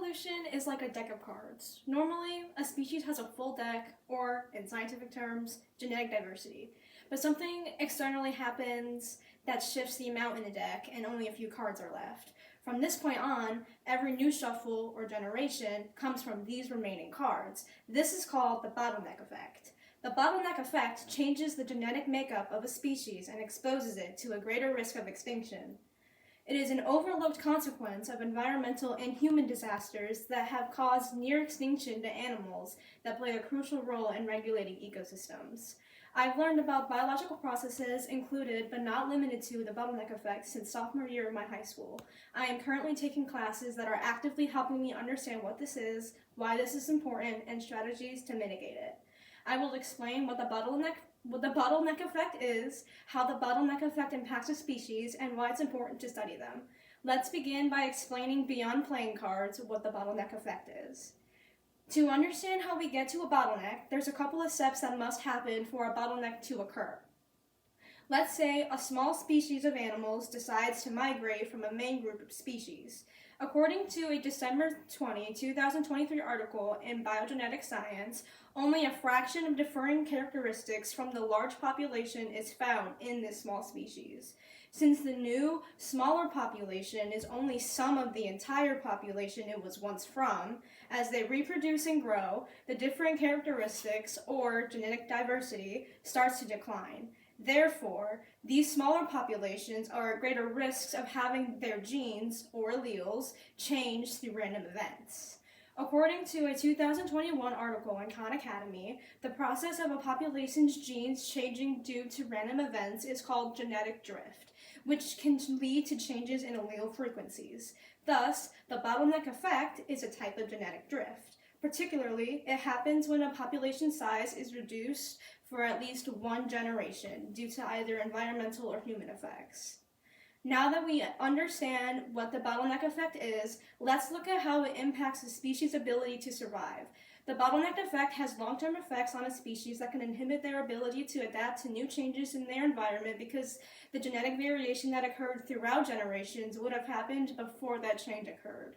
evolution is like a deck of cards. Normally, a species has a full deck, or, in scientific terms, genetic diversity. But something externally happens that shifts the amount in the deck, and only a few cards are left. From this point on, every new shuffle or generation comes from these remaining cards. This is called the bottleneck effect. The bottleneck effect changes the genetic makeup of a species and exposes it to a greater risk of extinction. It is an overlooked consequence of environmental and human disasters that have caused near extinction to animals that play a crucial role in regulating ecosystems. I've learned about biological processes included but not limited to the bottleneck effect since sophomore year of my high school. I am currently taking classes that are actively helping me understand what this is, why this is important, and strategies to mitigate it. I will explain what the bottleneck effect is, how the bottleneck effect impacts a species, and why it's important to study them. Let's begin by explaining beyond playing cards what the bottleneck effect is. To understand how we get to a bottleneck, there's a couple of steps that must happen for a bottleneck to occur. Let's say a small species of animals decides to migrate from a main group of species. According to a December 20, 2023 article in Biogenetic Science, only a fraction of differing characteristics from the large population is found in this small species. Since the new, smaller population is only some of the entire population it was once from, as they reproduce and grow, the differing characteristics, or genetic diversity, starts to decline. Therefore, these smaller populations are at greater risks of having their genes, or alleles, change through random events. According to a 2021 article in Khan Academy, the process of a population's genes changing due to random events is called genetic drift, which can lead to changes in allele frequencies. Thus, the bottleneck effect is a type of genetic drift. Particularly, it happens when a population size is reduced for at least one generation due to either environmental or human effects. Now that we understand what the bottleneck effect is, let's look at how it impacts a species' ability to survive. The bottleneck effect has long-term effects on a species that can inhibit their ability to adapt to new changes in their environment because the genetic variation that occurred throughout generations would have happened before that change occurred.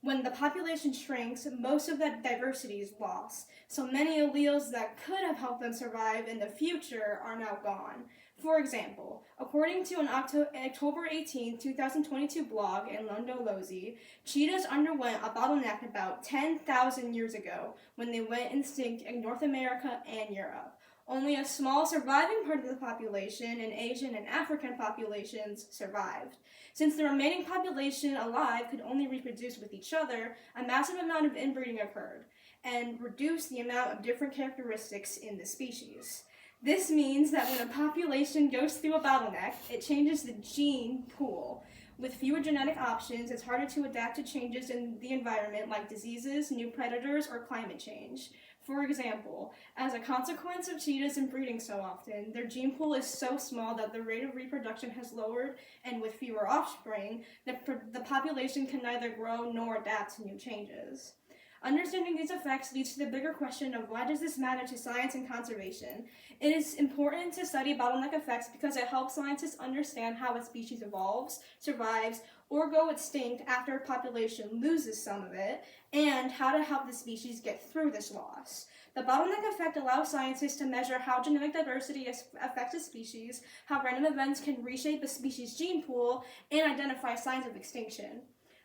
When the population shrinks, most of that diversity is lost, so many alleles that could have helped them survive in the future are now gone. For example, according to an October 18, 2022 blog in Londolozi, cheetahs underwent a bottleneck about 10,000 years ago when they went extinct in North America and Europe. Only a small surviving part of the population in Asian and African populations survived. Since the remaining population alive could only reproduce with each other, a massive amount of inbreeding occurred and reduced the amount of different characteristics in the species. This means that when a population goes through a bottleneck, it changes the gene pool. With fewer genetic options, it's harder to adapt to changes in the environment like diseases, new predators, or climate change. For example, as a consequence of cheetahs inbreeding so often, their gene pool is so small that the rate of reproduction has lowered, and with fewer offspring, the population can neither grow nor adapt to new changes. Understanding these effects leads to the bigger question of why does this matter to science and conservation? It is important to study bottleneck effects because it helps scientists understand how a species evolves, survives, or go extinct after a population loses some of it, and how to help the species get through this loss. The bottleneck effect allows scientists to measure how genetic diversity affects a species, how random events can reshape a species' gene pool, and identify signs of extinction.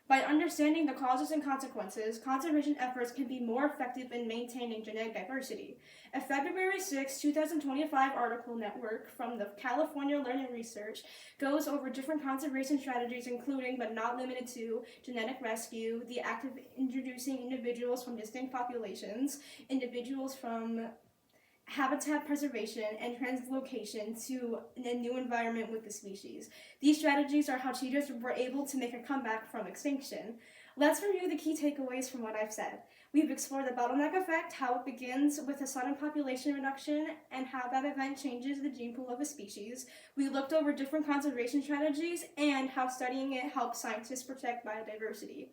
By understanding the causes and consequences, conservation efforts can be more effective in maintaining genetic diversity. A February 6, 2025 article network from the California Learning Research goes over different conservation strategies including, but not limited to, genetic rescue, the act of introducing individuals from distinct populations, individuals from habitat preservation, and translocation to a new environment with the species. These strategies are how cheetahs were able to make a comeback from extinction. Let's review the key takeaways from what I've said. We've explored the bottleneck effect, how it begins with a sudden population reduction, and how that event changes the gene pool of a species. We looked over different conservation strategies and how studying it helps scientists protect biodiversity.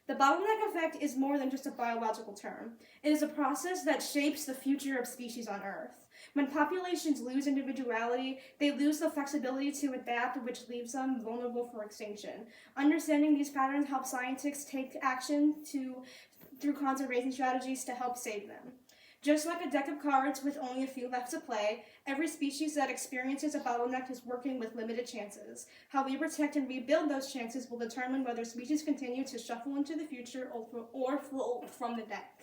The bottleneck effect is more than just a biological term. It is a process that shapes the future of species on Earth. When populations lose individuality, they lose the flexibility to adapt, which leaves them vulnerable for extinction. Understanding these patterns helps scientists take action through conservation strategies to help save them. Just like a deck of cards with only a few left to play, every species that experiences a bottleneck is working with limited chances. How we protect and rebuild those chances will determine whether species continue to shuffle into the future or fold from the deck.